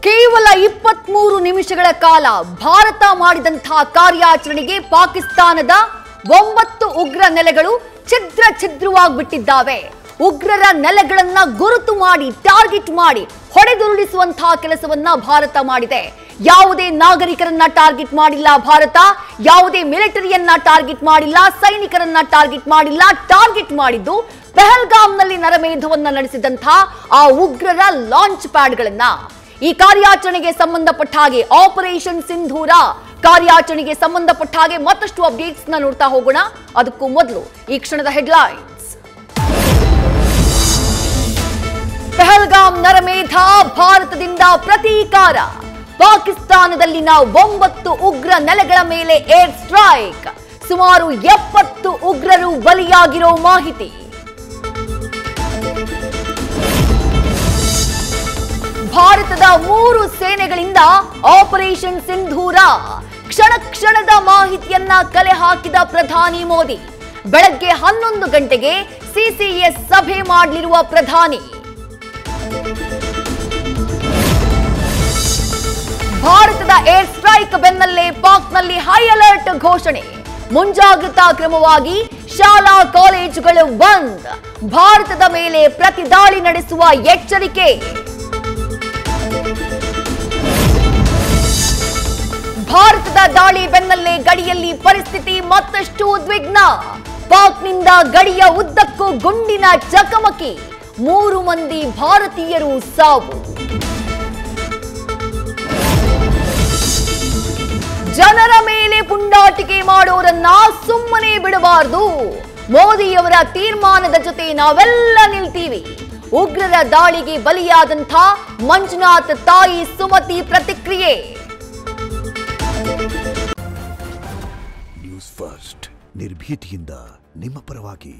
ಕೇವಲ 23 ನಿಮಿಷಗಳ ಕಾಲ ಭಾರತ ಮಾಡಿದಂತಹ ಕಾರ್ಯಾಚರಣೆಗೆ ಪಾಕಿಸ್ತಾನದ 9 ಉಗ್ರ ನೆಲೆಗಳು ಛಿದ್ರವಾಗಿಬಿಟ್ಟಿದ್ದಾವೆ. ಉಗ್ರರ ನೆಲೆಗಳನ್ನ ಗುರುತು ಮಾಡಿ ಟಾರ್ಗೆಟ್ ಮಾಡಿ ಹೊಡೆದುರುಳಿಸುವಂತಹ ಕೆಲಸವನ್ನ ಭಾರತ ಮಾಡಿದೆ. ಯಾವುದೇ ನಾಗರಿಕರನ್ನ ಟಾರ್ಗೆಟ್ ಮಾಡಿಲ್ಲ ಭಾರತ, ಯಾವುದೇ ಮಿಲಿಟರಿಯನ್ನ ಟಾರ್ಗೆಟ್ ಮಾಡಿಲ್ಲ, ಸೈನಿಕರನ್ನ ಟಾರ್ಗೆಟ್ ಮಾಡಿಲ್ಲ. ಟಾರ್ಗೆಟ್ ಮಾಡಿದ್ದು ಪಹಲ್ಗಾಮ್ನಲ್ಲಿ ನರಮೇಧವನ್ನ ನಡೆಸಿದಂತಹ ಆ ಉಗ್ರರ ಲಾಂಚ್ ಪ್ಯಾಡ್ಗಳನ್ನ. ಈ ಕಾರ್ಯಾಚರಣೆಗೆ ಸಂಬಂಧಪಟ್ಟ ಹಾಗೆ ಆಪರೇಷನ್ ಸಿಂಧೂರ ಕಾರ್ಯಾಚರಣೆಗೆ ಸಂಬಂಧಪಟ್ಟ ಹಾಗೆ ಮತ್ತಷ್ಟು ಅಪ್ಡೇಟ್ಸ್ ನೋಡ್ತಾ ಹೋಗೋಣ. ಅದಕ್ಕೂ ಮೊದಲು ಈ ಕ್ಷಣದ ಹೆಡ್ಲೈನ್ಸ್. ಪಹಲ್ಗಾಮ್ ನರಮೇಧ, ಭಾರತದಿಂದ ಪ್ರತೀಕಾರ. ಪಾಕಿಸ್ತಾನದಲ್ಲಿನ 9 ಉಗ್ರ ನೆಲೆಗಳ ಮೇಲೆ ಏರ್ ಸ್ಟ್ರೈಕ್. ಸುಮಾರು 70 ಉಗ್ರರು ಬಲಿಯಾಗಿರೋ ಮಾಹಿತಿ. ಭಾರತದ 3 ಸೇನೆಗಳಿಂದ ಆಪರೇಷನ್ ಸಿಂಧೂರ. ಕ್ಷಣದ ಮಾಹಿತಿಯನ್ನ ಕಲೆ ಹಾಕಿದ ಪ್ರಧಾನಿ ಮೋದಿ. ಬೆಳಗ್ಗೆ 11 ಗಂಟೆಗೆ ಸಿಸಿಎಸ್ ಸಭೆ ಮಾಡಲಿರುವ ಪ್ರಧಾನಿ. ಭಾರತದ ಏರ್ ಸ್ಟ್ರೈಕ್ ಬೆನ್ನಲ್ಲೇ ಪಾಕ್ನಲ್ಲಿ ಹೈ ಅಲರ್ಟ್ ಘೋಷಣೆ. ಮುಂಜಾಗ್ರತಾ ಕ್ರಮವಾಗಿ ಶಾಲಾ ಕಾಲೇಜುಗಳು ಬಂದ್. ಭಾರತದ ಮೇಲೆ ಪ್ರತಿ ದಾಳಿ ನಡೆಸುವ ಎಚ್ಚರಿಕೆ. ಭಾರತದ ದಾಳಿ ಬೆನ್ನಲ್ಲೇ ಗಡಿಯಲ್ಲಿ ಪರಿಸ್ಥಿತಿ ಮತ್ತಷ್ಟು ಉದ್ವಿಗ್ನ. ಪಾಕ್ನಿಂದ ಗಡಿಯ ಉದ್ದಕ್ಕೂ ಗುಂಡಿನ ಚಕಮಕಿ. 3 ಮಂದಿ ಭಾರತೀಯರು ಸಾವು. ಜನರ ಮೇಲೆ ಪುಂಡಾಟಿಕೆ ಮಾಡೋರನ್ನ ಸುಮ್ಮನೆ ಬಿಡಬಾರದು. ಮೋದಿಯವರ ತೀರ್ಮಾನದ ಜೊತೆ ನಾವೆಲ್ಲ ನಿಲ್ತೀವಿ. ಉಗ್ರರ ದಾಳಿಗೆ ಬಲಿಯಾದಂಥ ಮಂಜುನಾಥ್ ತಾಯಿ ಸುಮತಿ ಪ್ರತಿಕ್ರಿಯೆ. ನ್ಯೂಸ್ ಫಸ್ಟ್, ನಿರ್ಭೀತಿಯಿಂದ ನಿಮ್ಮ ಪರವಾಗಿ.